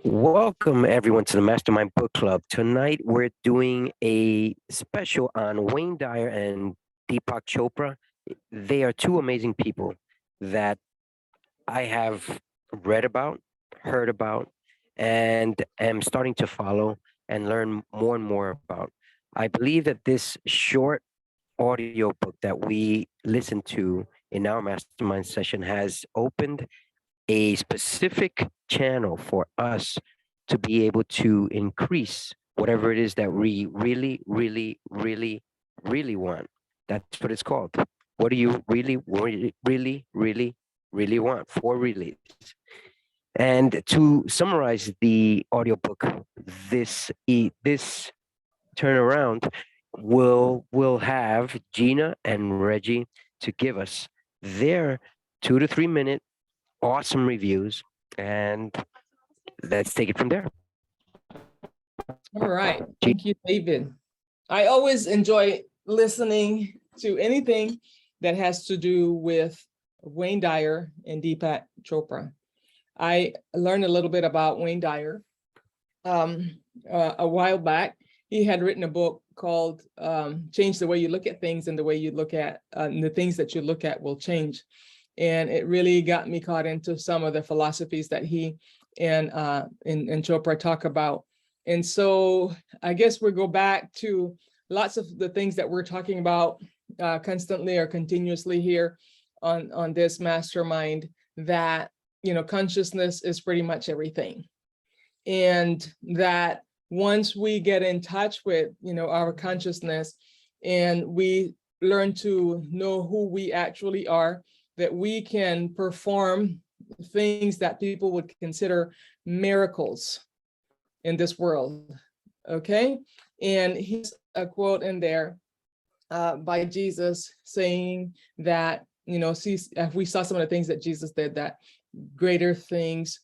Welcome everyone to the Mastermind Book Club. Tonight we're doing a special on Wayne Dyer and Deepak Chopra. They are two amazing people that I have read about, heard about, and am starting to follow and learn more and more about. I believe that this short audio book that we listened to in our mastermind session has opened a specific channel for us to be able to increase whatever it is that we really, really, really, really want. That's what it's called. What do you really, really, really, really, really want? Four reallys. And to summarize the audiobook, this turnaround will have Gina and Reggie to give us their 2 to 3 minute awesome reviews, and let's take it from there. All right. Thank you, David. I always enjoy listening to anything that has to do with Wayne Dyer and Deepak Chopra. I learned a little bit about Wayne Dyer a while back. He had written a book called Change the Way You Look at Things, and the way you look at the things that you look at will change. And it really got me caught into some of the philosophies that he and Chopra talk about. And so I guess we go back to lots of the things that we're talking about constantly or continuously here on this mastermind, that, you know, consciousness is pretty much everything. And that once we get in touch with, you know, our consciousness and we learn to know who we actually are, that we can perform things that people would consider miracles in this world, okay? And here's a quote in there by Jesus saying that, you know, if we saw some of the things that Jesus did, that greater things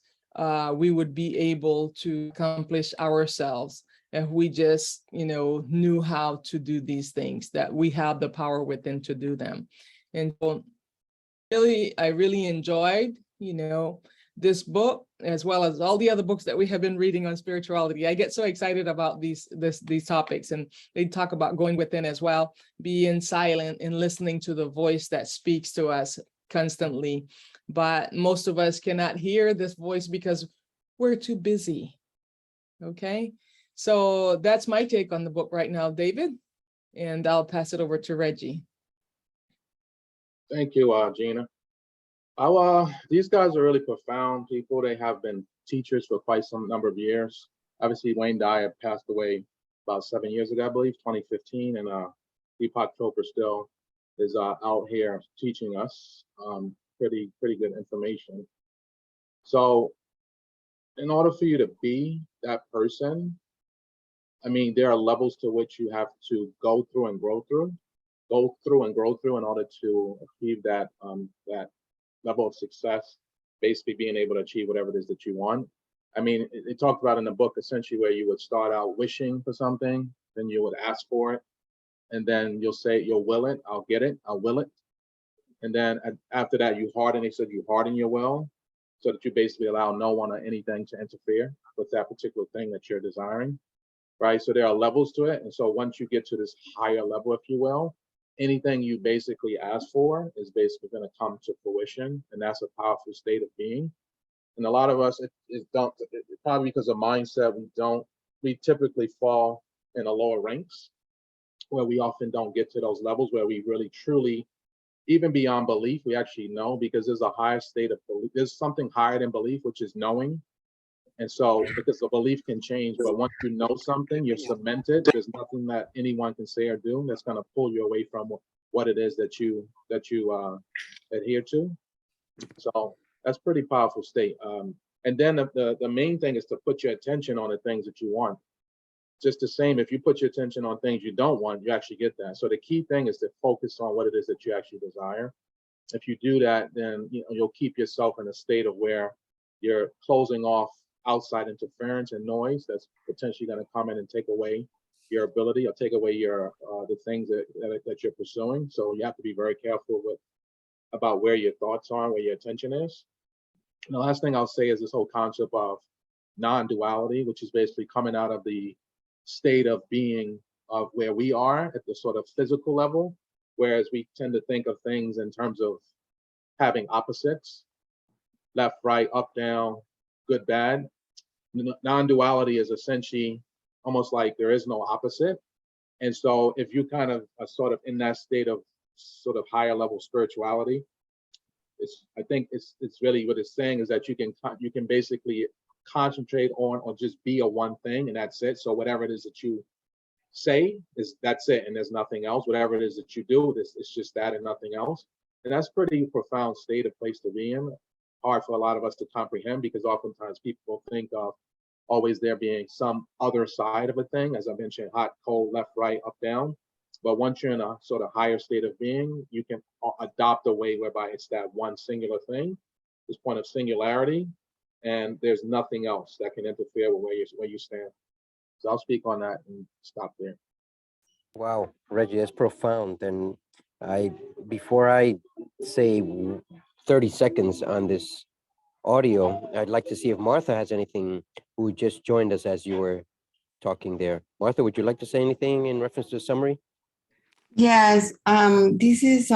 we would be able to accomplish ourselves if we just, you know, knew how to do these things, that we have the power within to do them. And so I really enjoyed, you know, this book, as well as all the other books that we have been reading on spirituality. I get so excited about these topics, and they talk about going within as well, being silent and listening to the voice that speaks to us constantly. But most of us cannot hear this voice because we're too busy. Okay, so that's my take on the book right now, David, and I'll pass it over to Reggie. Thank you, Gina. These guys are really profound people. They have been teachers for quite some number of years. Obviously, Wayne Dyer passed away about 7 years ago, I believe, 2015, and Deepak Chopra still is out here teaching us pretty good information. So, in order for you to be that person, I mean, there are levels to which you have to go through and grow through in order to achieve that that level of success, basically being able to achieve whatever it is that you want. I mean, it talked about in the book essentially where you would start out wishing for something, then you would ask for it, and then you'll say, you'll will it, I'll get it, I'll will it. And then after that, you harden, they said you harden your will so that you basically allow no one or anything to interfere with that particular thing that you're desiring, right? So there are levels to it. And so once you get to this higher level, if you will, anything you basically ask for is basically going to come to fruition, and that's a powerful state of being. And a lot of us, probably because of mindset, we typically fall in the lower ranks, where we often don't get to those levels where we really truly, even beyond belief, we actually know, because there's a higher state of belief. There's something higher than belief, which is knowing. And so, because the belief can change, but once you know something, you're cemented. There's nothing that anyone can say or do that's going to pull you away from what it is that you adhere to. So that's pretty powerful state. And then the main thing is to put your attention on the things that you want. Just the same, if you put your attention on things you don't want, you actually get that. So the key thing is to focus on what it is that you actually desire. If you do that, then you'll keep yourself in a state of where you're closing off outside interference and noise that's potentially going to come in and take away your ability or take away your the things that you're pursuing. So you have to be very careful about where your thoughts are and where your attention is. And the last thing I'll say is this whole concept of non-duality, which is basically coming out of the state of being of where we are at the sort of physical level, whereas we tend to think of things in terms of having opposites, left, right, up, down, good, bad. Non-duality is essentially almost like there is no opposite. And so if you kind of are sort of in that state of sort of higher level spirituality, I think it's really what it's saying is that you can basically concentrate on or just be a one thing, and that's it. So whatever it is that you say that's it, and there's nothing else. Whatever it is that you do, it's just that and nothing else. And that's pretty profound state of place to be in. Hard for a lot of us to comprehend, because oftentimes people think of always there being some other side of a thing, as I mentioned, hot, cold, left, right, up, down. But once you're in a sort of higher state of being, you can adopt a way whereby it's that one singular thing, this point of singularity, and there's nothing else that can interfere with where you stand. So I'll speak on that and stop there. Wow, Reggie, that's profound. And before I say 30 seconds on this audio, I'd like to see if Martha has anything, who just joined us as you were talking there. Martha, would you like to say anything in reference to the summary? Yes, this is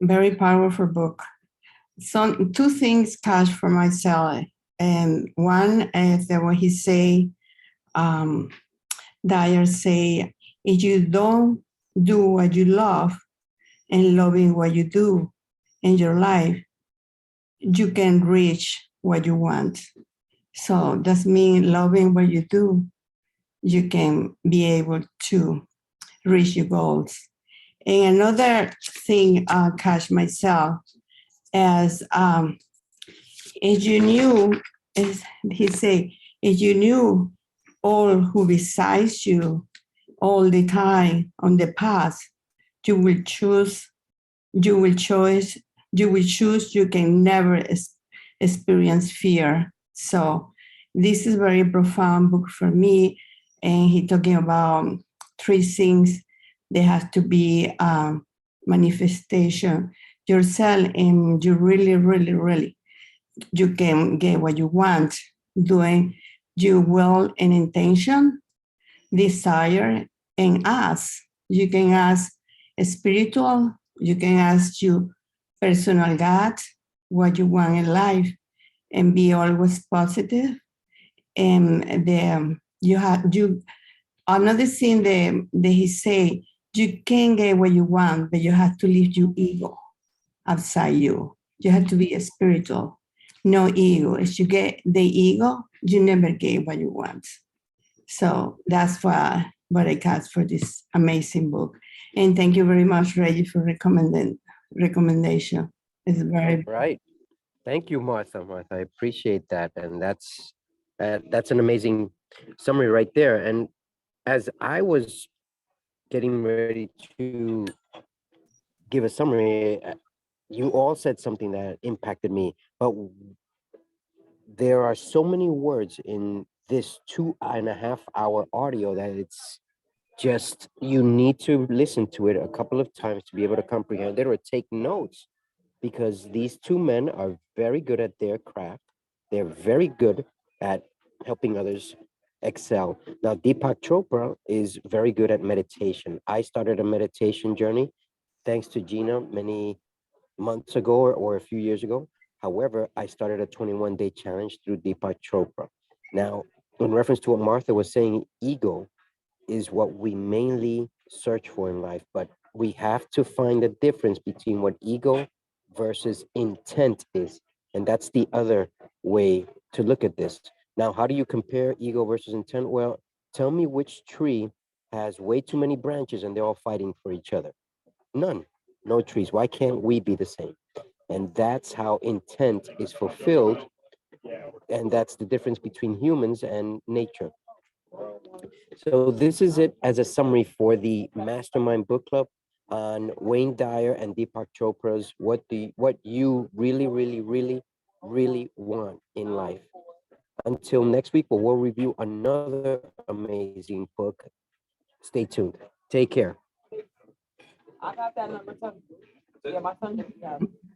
very powerful book. So two things catch for myself, and one is that when he say, Dyer say, if you don't do what you love and loving what you do in your life, you can reach what you want. So that's mean loving what you do, you can be able to reach your goals. And another thing catch myself as if you knew, as he say, if you knew all who besides you all the time on the path, you will choose, you can never experience fear. So this is very profound book for me. And he talking about three things. There has to be manifestation yourself, and you really, you can get what you want, doing your will and intention, desire, and ask. You can ask spiritual, you can ask your personal God what you want in life, and be always positive. And another thing that he say, you can get what you want, but you have to leave your ego outside you. You have to be a spiritual, no ego. If you get the ego, you never get what you want. So that's what I got for this amazing book. And thank you very much, Reggie, for recommendation. It's very Right. Thank you, Martha. Martha, I appreciate that. And that's an amazing summary right there. And as I was getting ready to give a summary, you all said something that impacted me, but there are so many words in this 2.5 hour audio that it's just, you need to listen to it a couple of times to be able to comprehend it or take notes, because these two men are very good at their craft. They're very good at helping others excel. Now, Deepak Chopra is very good at meditation. I started a meditation journey thanks to Gina many months ago or a few years ago. However, I started a 21-day challenge through Deepak Chopra. Now, in reference to what Martha was saying, ego is what we mainly search for in life, but we have to find a difference between what ego versus intent is. And that's the other way to look at this. Now, how do you compare ego versus intent? Well, tell me which tree has way too many branches and they're all fighting for each other. None, no trees. Why can't we be the same? And that's how intent is fulfilled. And that's the difference between humans and nature. So this is it as a summary for the Mastermind Book Club on Wayne Dyer and Deepak Chopra's what you really want in life. Until next week, we'll review another amazing book. Stay tuned. Take care.